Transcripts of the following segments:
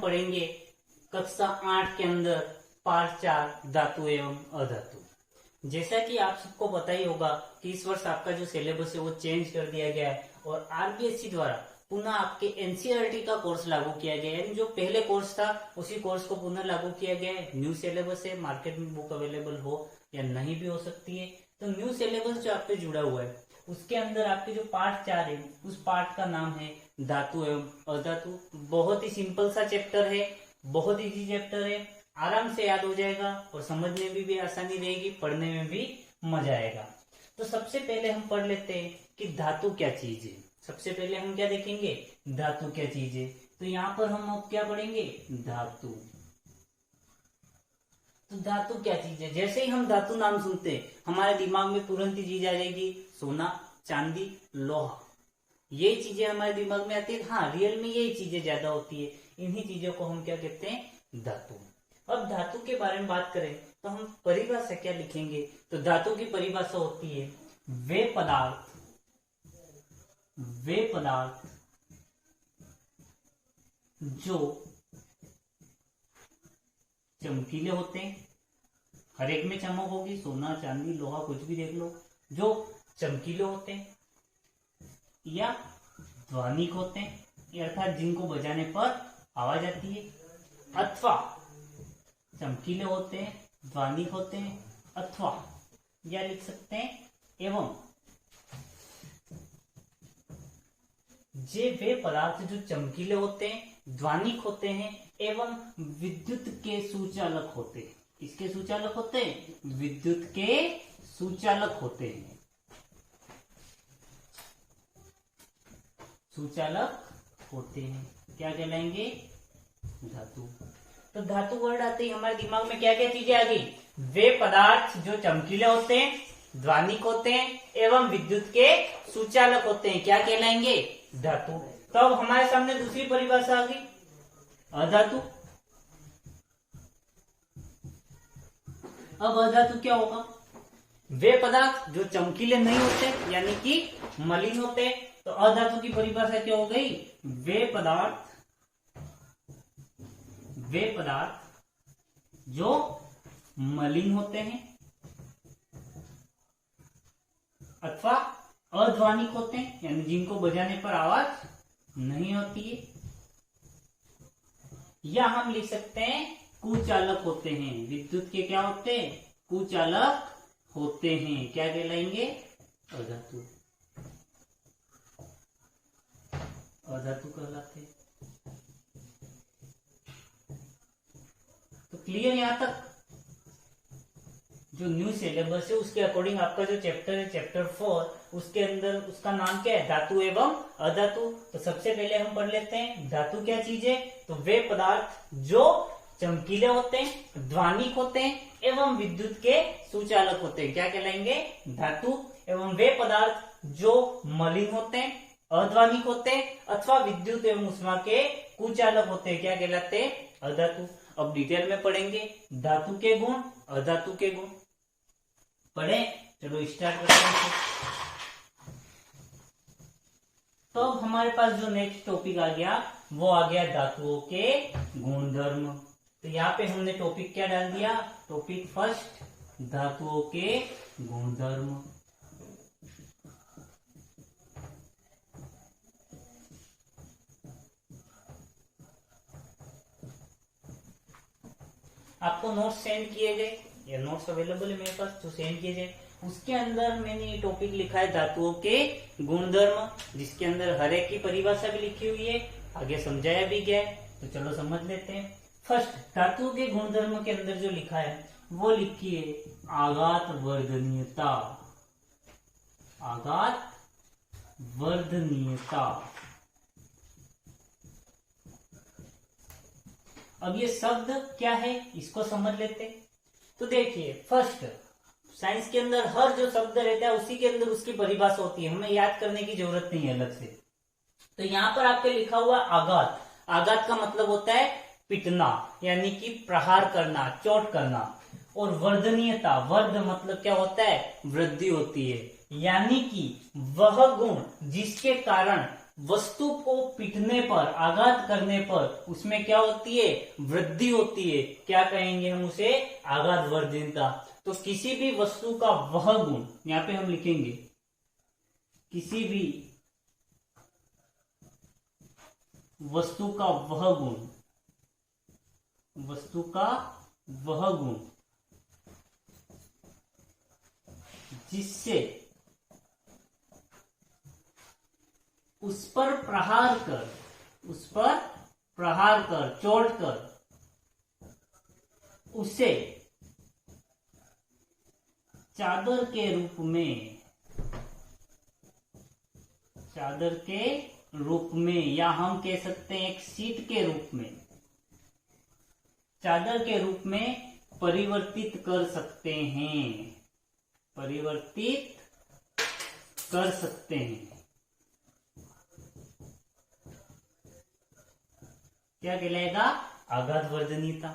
पढ़ेंगे कक्षा 8 के अंदर पाठ 4 धातु एवं अधातु। जैसा कि आप सबको पता ही होगा कि इस वर्ष आपका जो सिलेबस है वो चेंज कर दिया गया है और आरबीएसई द्वारा पुनः आपके एनसीईआरटी का कोर्स लागू किया गया है। यानी जो पहले कोर्स था उसी कोर्स को पुनः लागू किया गया है। न्यू सिलेबस है, मार्केट में बुक अवेलेबल हो या नहीं भी हो सकती है। तो न्यू सिलेबस जो आप पे जुड़ा हुआ है उसके अंदर आपके जो पार्ट 4 है उस पार्ट का नाम है धातु एवं अधातु। बहुत ही सिंपल सा चैप्टर है, बहुत इजी चैप्टर है, आराम से याद हो जाएगा और समझने में भी आसानी रहेगी, पढ़ने में भी मजा आएगा। तो सबसे पहले हम पढ़ लेते हैं कि धातु क्या चीज है। सबसे पहले हम क्या देखेंगे, धातु क्या चीज है। तो यहाँ पर हम अब क्या पढ़ेंगे, धातु। तो धातु क्या चीज है। जैसे ही हम धातु नाम सुनते हैं हमारे दिमाग में तुरंत ही चीज आ जाएगी सोना, चांदी, लोहा। ये चीजें हमारे दिमाग में आती है। हाँ, रियल में यही चीजें ज्यादा होती है। इन्हीं चीजों को हम क्या कहते हैं, धातु। अब धातु के बारे में बात करें तो हम परिभाषा क्या लिखेंगे। तो धातु की परिभाषा होती है वे पदार्थ जो चमकीले होते हैं। हर एक में चमक होगी, सोना, चांदी, लोहा, कुछ भी देख लो। जो चमकीले होते हैं या ध्वनिक होते हैं, अर्थात जिनको बजाने पर आवाज आती है, अथवा चमकीले होते हैं, ध्वनिक होते हैं, अथवा या लिख सकते हैं एवं जे वे पदार्थ जो चमकीले होते हैं, ध्वनिक होते हैं एवं विद्युत के सुचालक होते हैं। किसके सुचालक होते हैं, विद्युत के सुचालक होते हैं। सुचालक होते हैं क्या कहलाएंगे, धातु। तो धातु वर्ड आते ही हमारे दिमाग में क्या क्या चीजें आ गई, वे पदार्थ जो चमकीले होते हैं, ध्वनिक होते हैं एवं विद्युत के सुचालक होते हैं, क्या कहलाएंगे, धातु। तो अब हमारे सामने दूसरी परिभाषा आ गई, अधातु। अब अधातु क्या होगा, वे पदार्थ जो चमकीले नहीं होते यानी कि मलिन होते। तो अधातु की परिभाषा क्या हो गई, वे पदार्थ जो मलिन होते हैं अथवा अध्वनिक होते हैं, यानी जिनको बजाने पर आवाज नहीं होती है, या हम लिख सकते हैं कुचालक होते हैं। विद्युत के क्या होते हैं, कुचालक होते हैं, क्या कहलाएंगे, अधातु। अधातु कहलाते हैं। तो क्लियर यहां तक। जो न्यू सिलेबस है उसके अकॉर्डिंग आपका जो चैप्टर है चैप्टर 4, उसके अंदर उसका नाम क्या है, धातु एवं अधातु। तो सबसे पहले हम पढ़ लेते हैं धातु क्या चीज है। तो वे पदार्थ जो चमकीले होते हैं, ध्वनिक होते हैं एवं विद्युत के सुचालक होते हैं, क्या कहलाएंगे, धातु। एवं वे पदार्थ जो मलिन होते हैं, अध्वनिक होते हैं अथवा विद्युत एवं उष्मा के कुचालक होते हैं, क्या कहलाते हैं, अधातु। अब डिटेल में पढ़ेंगे धातु के गुण, अधातु के गुण। पढ़े, चलो स्टार्ट करते हैं। तो अब हमारे पास जो नेक्स्ट टॉपिक आ गया वो आ गया धातुओं के गुणधर्म। तो यहाँ पे हमने टॉपिक क्या डाल दिया, टॉपिक फर्स्ट, धातुओं के गुणधर्म। आपको नोट्स सेंड किए गए या नोट्स अवेलेबल है मेरे पास, तो सेंड किए गए। उसके अंदर मैंने ये टॉपिक लिखा है धातुओं के गुणधर्म, जिसके अंदर हर एक की परिभाषा भी लिखी हुई है, आगे समझाया भी गया है। तो चलो समझ लेते हैं। फर्स्ट, धातुओं के गुणधर्म के अंदर जो लिखा है वो लिखिए आघात वर्धनीयता। आघात वर्धनीयता। अब ये शब्द क्या है इसको समझ लेते। तो देखिए, फर्स्ट, साइंस के अंदर हर जो शब्द रहता है उसी के अंदर उसकी परिभाषा होती है, हमें याद करने की जरूरत नहीं है अलग से। तो यहाँ पर आपके लिखा हुआ आघात, आघात का मतलब होता है पिटना, यानी कि प्रहार करना, चोट करना। और वर्धनीयता, वर्ध मतलब क्या होता है, वृद्धि होती है, यानी कि वह गुण जिसके कारण वस्तु को पीटने पर, आघात करने पर उसमें क्या होती है, वृद्धि होती है। क्या कहेंगे हम उसे, आघात वर्धनता। तो किसी भी वस्तु का वह गुण, यहां पे हम लिखेंगे किसी भी वस्तु का वह गुण, वस्तु का वह गुण जिससे उस पर प्रहार कर, उस पर प्रहार कर, चोट कर उसे चादर के रूप में, चादर के रूप में, या हम कह सकते हैं एक शीट के रूप में, चादर के रूप में परिवर्तित कर सकते हैं, परिवर्तित कर सकते हैं। क्या कहलाएगा, आघात वर्धनीयता।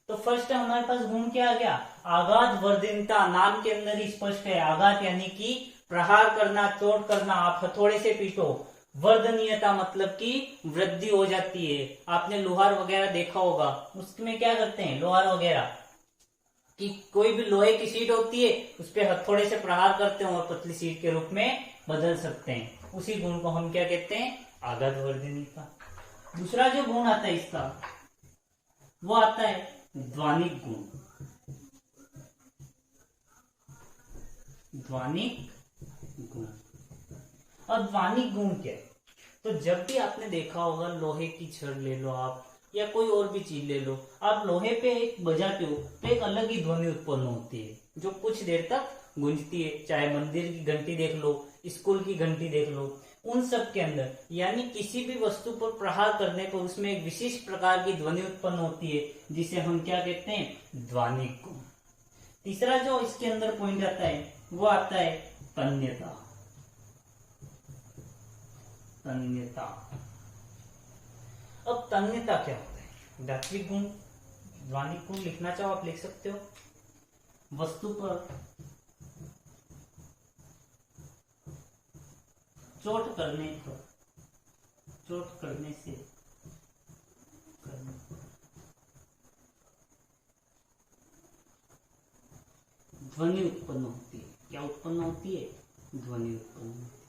तो फर्स्ट हमारे पास गुण क्या आ गया, आघात वर्धनीयता। नाम के अंदर ही स्पष्ट है, आघात यानी कि प्रहार करना, चोट करना, आप हथौड़े से पीटो। वर्धनीयता मतलब कि वृद्धि हो जाती है। आपने लोहार वगैरह देखा होगा, उसमें क्या करते हैं लोहार वगैरह कि कोई भी लोहे की शीट होती है, उस पर हथौड़े से प्रहार करते हैं और पतली शीट के रूप में बदल सकते हैं। उसी गुण को हम क्या कहते हैं, आघात वर्धनीयता। दूसरा जो गुण आता है इसका, वो आता है ध्वनिक गुण। ध्वनिक गुण। और ध्वनिक गुण क्या है, तो जब भी आपने देखा होगा, लोहे की छड़ ले लो आप, या कोई और भी चीज ले लो, आप लोहे पे एक बजाते हो तो एक अलग ही ध्वनि उत्पन्न होती है, जो कुछ देर तक गूंजती है। चाहे मंदिर की घंटी देख लो, स्कूल की घंटी देख लो, उन सब के अंदर, यानी किसी भी वस्तु पर प्रहार करने पर उसमें एक विशिष्ट प्रकार की ध्वनि उत्पन्न होती है, जिसे हम क्या कहते हैं, ध्वनिक गुण। तीसरा जो इसके अंदर पॉइंट आता है, वो आता है तन्यता। तन्यता। अब तन्यता क्या होता है, धात्विक गुण, ध्वनिक गुण लिखना चाहो आप लिख सकते हो। वस्तु पर चोट करने पर, चोट करने से ध्वनि उत्पन्न होती है। क्या उत्पन्न होती है, ध्वनि उत्पन्न होती है,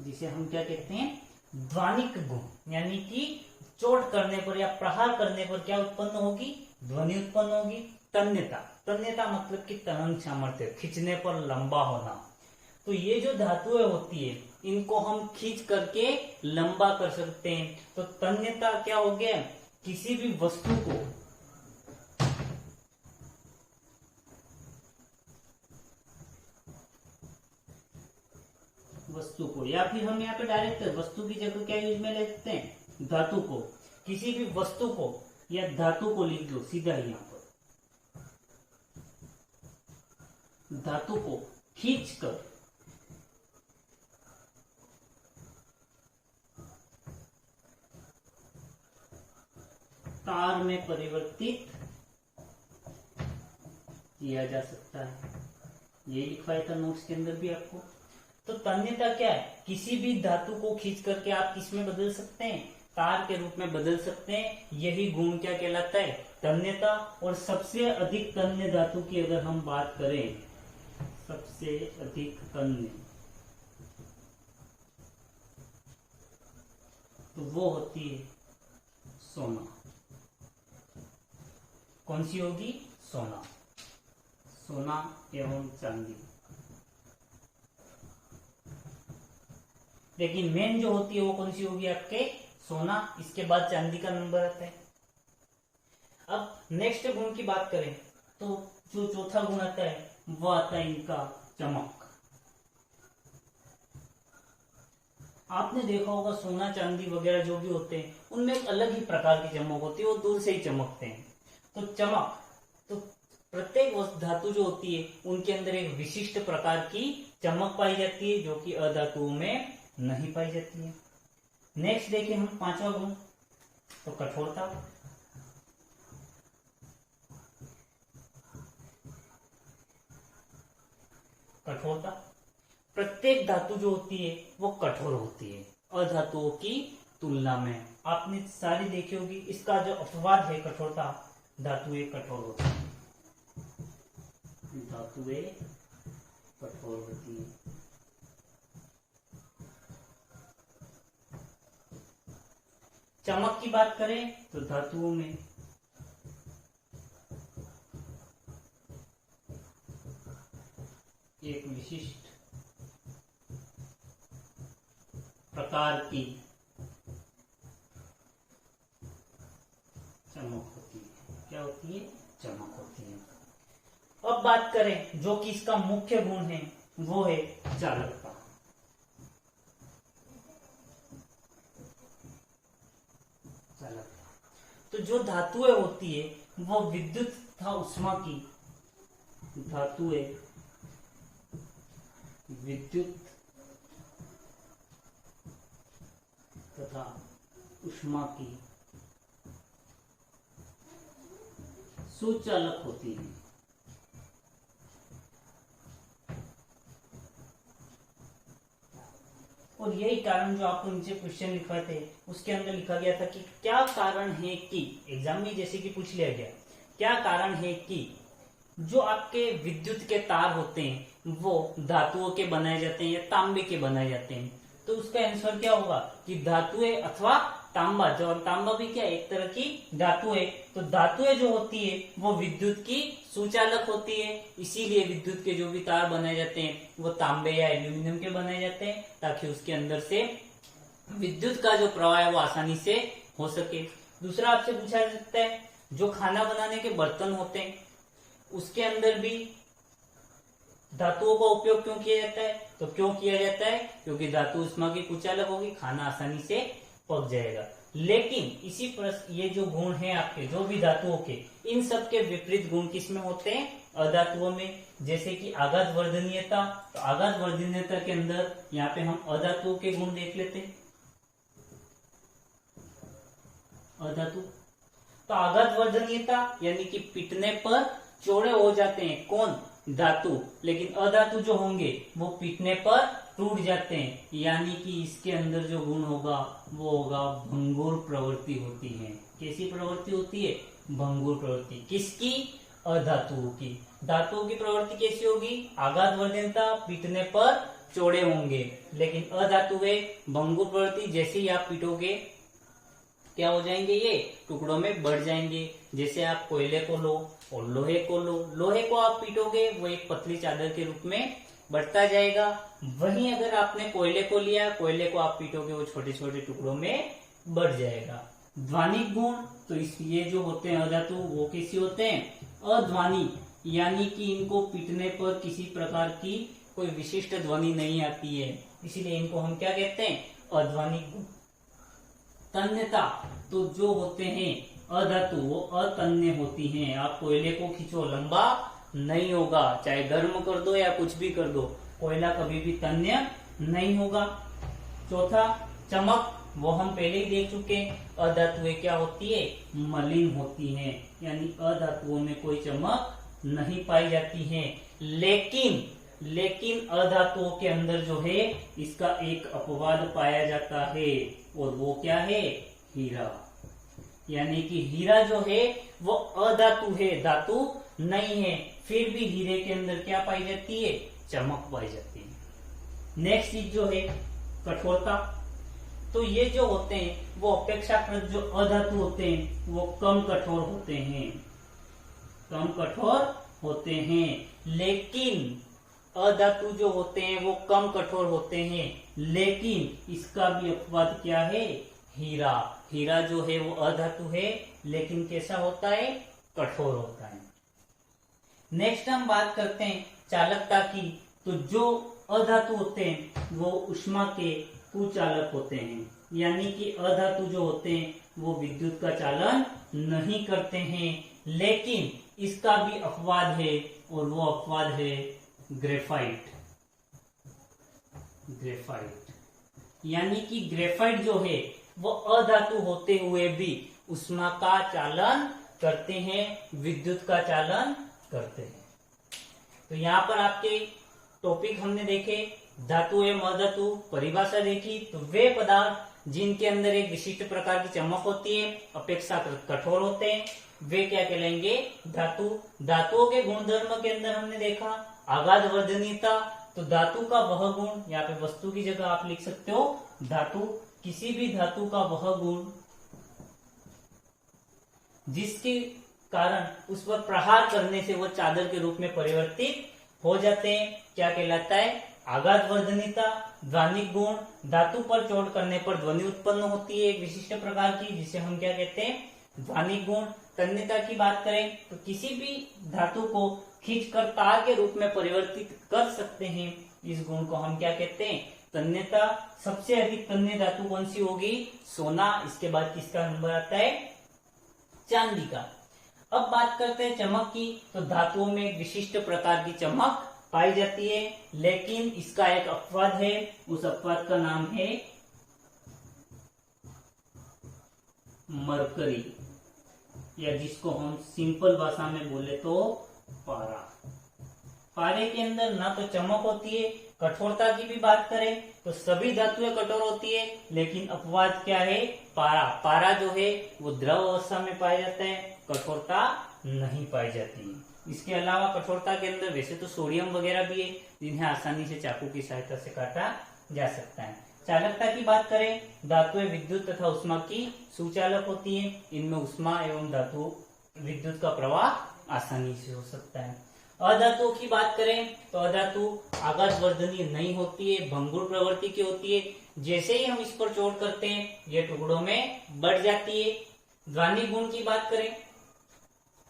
जिसे हम क्या कहते हैं, ध्वनिक गुण। यानी कि चोट करने पर या प्रहार करने पर क्या उत्पन्न होगी, ध्वनि उत्पन्न होगी। तन्यता। तन्यता मतलब कि तनन सामर्थ्य, खींचने पर लंबा होना। तो ये जो धातुएं होती है, इनको हम खींच करके लंबा कर सकते हैं। तो तन्यता क्या हो गया, किसी भी वस्तु को या फिर हम यहाँ पे डायरेक्ट वस्तु की जगह क्या यूज में ले सकते हैं, धातु को। किसी भी वस्तु को या धातु को लिख लो सीधा ही यहाँ पर, धातु को खींचकर तार में परिवर्तित किया जा सकता है। ये लिखवाया था नोट्स के अंदर भी आपको। तो तन्यता क्या है, किसी भी धातु को खींच करके आप किस में बदल सकते हैं, तार के रूप में बदल सकते हैं। यही गुण क्या कहलाता है, तन्यता। और सबसे अधिक तन्य धातु की अगर हम बात करें, सबसे अधिक तन्य, तो वो होती है सोना। कौन सी होगी, सोना। सोना एवं चांदी। लेकिन मेन जो होती है वो कौन सी होगी आपके, सोना। इसके बाद चांदी का नंबर आता है। अब नेक्स्ट गुण की बात करें तो जो चौथा गुण आता है वो आता है इनका चमक। आपने देखा होगा सोना चांदी वगैरह जो भी होते हैं, उनमें एक अलग ही प्रकार की चमक होती है, वो दूर से ही चमकते हैं। तो चमक, तो प्रत्येक धातु जो होती है उनके अंदर एक विशिष्ट प्रकार की चमक पाई जाती है, जो कि अधातुओं में नहीं पाई जाती है। नेक्स्ट देखिए हम पांचवा गुण, तो कठोरता। कठोरता प्रत्येक धातु जो होती है वो कठोर होती है अधातुओं की तुलना में। आपने सारी देखी होगी, इसका जो अपवाद है कठोरता, धातुएं कठोर होती है, धातुएं कठोर होती है। चमक की बात करें तो धातुओं में एक विशिष्ट प्रकार की चमक होती है। क्या होती है? चमक होती है। अब बात करें जो कि इसका मुख्य गुण है, वो है चालकता। तो जो धातुएं होती है वो विद्युत तथा उष्मा की, धातुएं विद्युत तथा उष्मा की सुचालक होती है। और यही कारण जो आपको नीचे क्वेश्चन लिखवाए थे उसके अंदर लिखा गया था कि क्या कारण है कि, एग्जाम में जैसे कि पूछ लिया गया, क्या कारण है कि जो आपके विद्युत के तार होते हैं वो धातुओं के बनाए जाते हैं या तांबे के बनाए जाते हैं। तो उसका आंसर क्या होगा कि धातुएं अथवा तांबा, जो तांबा भी क्या एक तरह की धातु है। तो धातुएं जो होती है वो विद्युत की सुचालक होती है, इसीलिए विद्युत के जो भी तार बनाए जाते हैं वो तांबे या एल्यूमिनियम के बनाए जाते हैं, ताकि उसके अंदर से विद्युत का जो प्रवाह है वो आसानी से हो सके। दूसरा आपसे पूछा जा सकता है जो खाना बनाने के बर्तन होते हैं उसके अंदर भी धातुओं का उपयोग क्यों किया जाता है? तो क्यों किया जाता है? क्योंकि धातु उष्मा की कुचालक होगी, खाना आसानी से पक जाएगा। लेकिन इसी प्रश्न ये जो गुण है आपके जो भी धातुओं के, इन सब के विपरीत गुण किसमें होते हैं? अधातुओं में। जैसे कि आघात वर्धनीयता, तो आघात वर्धनीयता के अंदर यहाँ पे हम अधातुओं के गुण देख लेते हैं। अधातु तो आघात वर्धनीयता यानी कि पिटने पर चौड़े हो जाते हैं, कौन? धातु। लेकिन अधातु जो होंगे वो पीटने पर टूट जाते हैं, यानी कि इसके अंदर जो गुण होगा वो होगा भंगुर प्रवृत्ति होती है। कैसी प्रवृत्ति होती है? भंगुर प्रवृत्ति। किसकी? अधातुओं की। धातुओं की प्रवृत्ति कैसी होगी? आघात वर्धनीयता, पीटने पर चौड़े होंगे। लेकिन अधातु है भंगुर प्रवृत्ति, जैसे ही आप पीटोगे क्या हो जाएंगे? ये टुकड़ों में बढ़ जाएंगे। जैसे आप कोयले को लो और लोहे को लो, लोहे को आप पीटोगे वो एक पतली चादर के रूप में बढ़ता जाएगा। वहीं अगर आपने कोयले को लिया, कोयले को आप पीटोगे वो छोटे छोटे टुकड़ों में बढ़ जाएगा। ध्वनिक गुण, तो ये जो होते हैं अधातु वो कैसे होते हैं? अध्वनि, यानी कि इनको पीटने पर किसी प्रकार की कोई विशिष्ट ध्वनि नहीं आती है, इसीलिए इनको हम क्या कहते हैं? अध्वनिक गुण। तन्यता, तो जो होते हैं अधातु वो अतन्य होती हैं। आप कोयले को खींचो लंबा नहीं होगा, चाहे गर्म कर दो या कुछ भी कर दो, कोयला कभी भी तन्य नहीं होगा। चौथा चमक, वो हम पहले ही देख चुके हैं। अधातुएं क्या होती है? मलिन होती हैं, यानी अधातुओं में कोई चमक नहीं पाई जाती है। लेकिन अधातुओं के अंदर जो है इसका एक अपवाद पाया जाता है, और वो क्या है? हीरा। यानी कि हीरा जो है वो अधातु है, धातु नहीं है, फिर भी हीरे के अंदर क्या पाई जाती है? चमक पाई जाती है। नेक्स्ट चीज जो है कठोरता, तो ये जो होते हैं वो अपेक्षाकृत जो अधातु होते हैं वो कम कठोर होते हैं, कम कठोर होते हैं। लेकिन अधातु जो होते हैं वो कम कठोर होते हैं, लेकिन इसका भी अपवाद क्या है? हीरा। हीरा जो है वो अधातु है, लेकिन कैसा होता है? कठोर होता है। नेक्स्ट हम बात करते हैं चालकता की, तो जो अधातु होते हैं वो उष्मा के कुचालक होते हैं, यानी कि अधातु जो होते हैं वो विद्युत का चालन नहीं करते हैं। लेकिन इसका भी अपवाद है, और वो अपवाद है ग्रेफाइट। ग्रेफाइट यानी कि ग्रेफाइट जो है वो अधातु होते हुए भी उष्मा का चालन करते हैं, विद्युत का चालन करते हैं। तो यहाँ पर आपके टॉपिक हमने देखे धातु एवं अधातु परिभाषा देखी तो वे पदार्थ जिनके अंदर एक विशिष्ट प्रकार की चमक होती है, अपेक्षाकृत कठोर होते हैं, वे क्या कहलाएंगे? धातु। धातुओं के गुणधर्म के अंदर हमने देखा आघात वर्धनीयता, तो धातु का वह गुण, यहाँ पे वस्तु की जगह आप लिख सकते हो धातु, किसी भी धातु का वह गुण जिसके कारण उस पर प्रहार करने से वो चादर के रूप में परिवर्तित हो जाते हैं, क्या कहलाता है? आघात वर्धनीयता। ध्वनिक गुण, धातु पर चोट करने पर ध्वनि उत्पन्न होती है एक विशिष्ट प्रकार की, जिसे हम क्या कहते हैं? ध्वनिक गुण। तन्यता की बात करें तो किसी भी धातु को खींचकर तार के रूप में परिवर्तित कर सकते हैं, इस गुण को हम क्या कहते हैं? तन्यता। सबसे अधिक तन्य धातु कौन सी होगी? सोना। इसके बाद किसका नंबर आता है? चांदी का। अब बात करते हैं चमक की, तो धातुओं में एक विशिष्ट प्रकार की चमक पाई जाती है, लेकिन इसका एक अपवाद है, उस अपवाद का नाम है मरकरी, या जिसको हम सिंपल भाषा में बोले तो पारा। पारे के अंदर ना तो चमक होती है, कठोरता की भी बात करें तो सभी धातुएं कठोर होती है, लेकिन अपवाद क्या है? पारा। पारा जो है वो द्रव अवस्था में पाया जाता है, कठोरता नहीं पाई जाती है। इसके अलावा कठोरता के अंदर वैसे तो सोडियम वगैरह भी है, जिन्हें आसानी से चाकू की सहायता से काटा जा सकता है। चालकता की बात करें, धातुएं विद्युत तथा उष्मा की सुचालक होती है, इनमें उष्मा एवं धातु विद्युत का प्रवाह आसानी से हो सकता है। अधातुओं की बात करें तो अधातु आघात वर्धनीय नहीं होती है, भंगुर प्रवृत्ति की होती है, जैसे ही हम इस पर चोट करते हैं ये टुकड़ों में बढ़ जाती है। ध्वनिक गुण की बात करें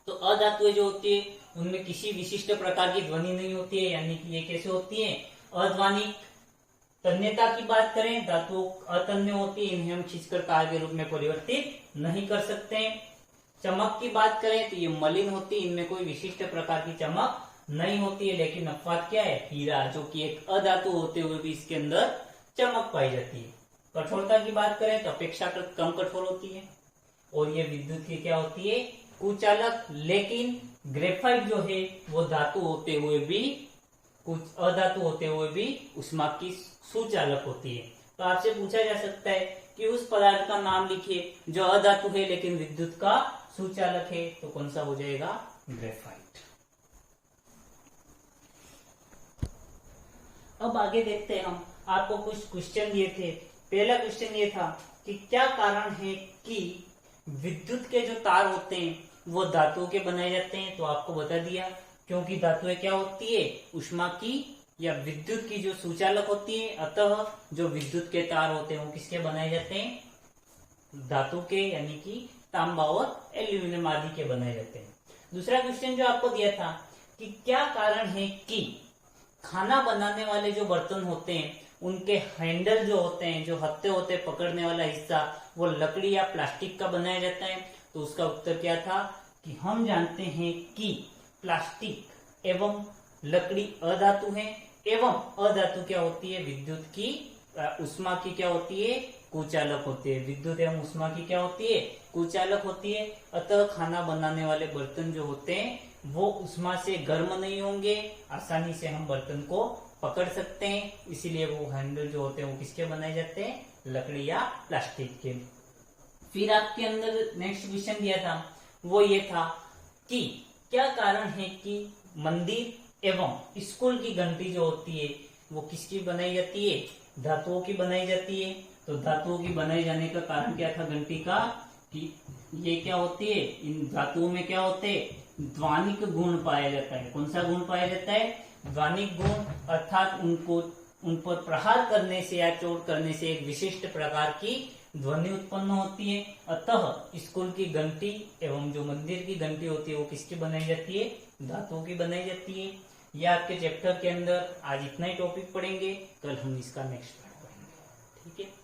तो अधातुएं जो होती है उनमें किसी विशिष्ट प्रकार की ध्वनि नहीं होती है, यानी कि ये कैसे होती है? अध्वनिक। तन्यता की बात करें, धातु अतन्य होती है, इन्हें हम खींचकर तार के रूप में परिवर्तित नहीं कर सकते। चमक की बात करें तो ये मलिन होती है, इनमें कोई विशिष्ट प्रकार की चमक नहीं होती है, लेकिन अपवाद क्या है? हीरा, जो कि एक अधातु होते हुए भी इसके अंदर चमक पाई जाती है। कठोरता की बात करें तो अपेक्षाकृत कम कठोर होती है, और ये विद्युत की क्या होती है? कुचालक। लेकिन ग्रेफाइट जो है वो धातु होते हुए भी, कुछ अधातु होते हुए भी उष्मा की सुचालक होती है। तो आपसे पूछा जा सकता है कि उस पदार्थ का नाम लिखिए जो अधातु है लेकिन विद्युत का सुचालक है, तो कौन सा हो जाएगा? ग्रेफाइट। अब आगे देखते हैं हम, आपको कुछ क्वेश्चन दिए थे। पहला क्वेश्चन ये था कि क्या कारण है कि विद्युत के जो तार होते हैं वो धातुओं के बनाए जाते हैं, तो आपको बता दिया क्योंकि धातुएं क्या होती है? उष्मा की या विद्युत की जो सुचालक होती है, अतः जो विद्युत के तार होते हैं वो किसके बनाए जाते हैं? धातु के, यानी कि तांबा और एल्यूमिनियम आदि के बनाए जाते हैं। दूसरा क्वेश्चन जो आपको दिया था कि क्या कारण है कि खाना बनाने वाले जो बर्तन होते हैं उनके हैंडल जो होते हैं, जो हत्थे होते हैं पकड़ने वाला हिस्सा, वो लकड़ी या प्लास्टिक का बनाया जाता है, तो उसका उत्तर क्या था कि हम जानते हैं कि प्लास्टिक एवं लकड़ी अधातु है, एवं अधातु क्या होती है? विद्युत की उष्मा की क्या होती है? कुचालक होती है। विद्युत एवं उष्मा की क्या होती है? कुचालक होती है। अतः खाना बनाने वाले बर्तन जो होते हैं वो उष्मा से गर्म नहीं होंगे, आसानी से हम बर्तन को पकड़ सकते हैं, इसीलिए वो हैंडल जो होते हैं वो किसके बनाए जाते हैं? लकड़ी या प्लास्टिक के। फिर आपके अंदर नेक्स्ट क्वेश्चन दिया था, वो ये था कि क्या कारण है कि मंदिर एवं स्कूल की घंटी जो होती है वो किसकी बनाई जाती है? धातुओं की बनाई जाती है। तो धातुओं की बनाए जाने का कारण क्या था घंटी का? कि ये क्या होती है? इन धातुओं में क्या होते हैं? ध्वनिक गुण पाया जाता है। कौन सा गुण पाया जाता है? ध्वनिक गुण, अर्थात उन पर प्रहार करने से या चोट करने से एक विशिष्ट प्रकार की ध्वनि उत्पन्न होती है। अतः स्कूल की घंटी एवं जो मंदिर की घंटी होती है वो किसकी बनाई जाती है? धातुओं की बनाई जाती है। यह आपके चैप्टर के अंदर आज इतना ही टॉपिक पढ़ेंगे, कल हम इसका नेक्स्ट पार्ट पढ़ेंगे। ठीक है।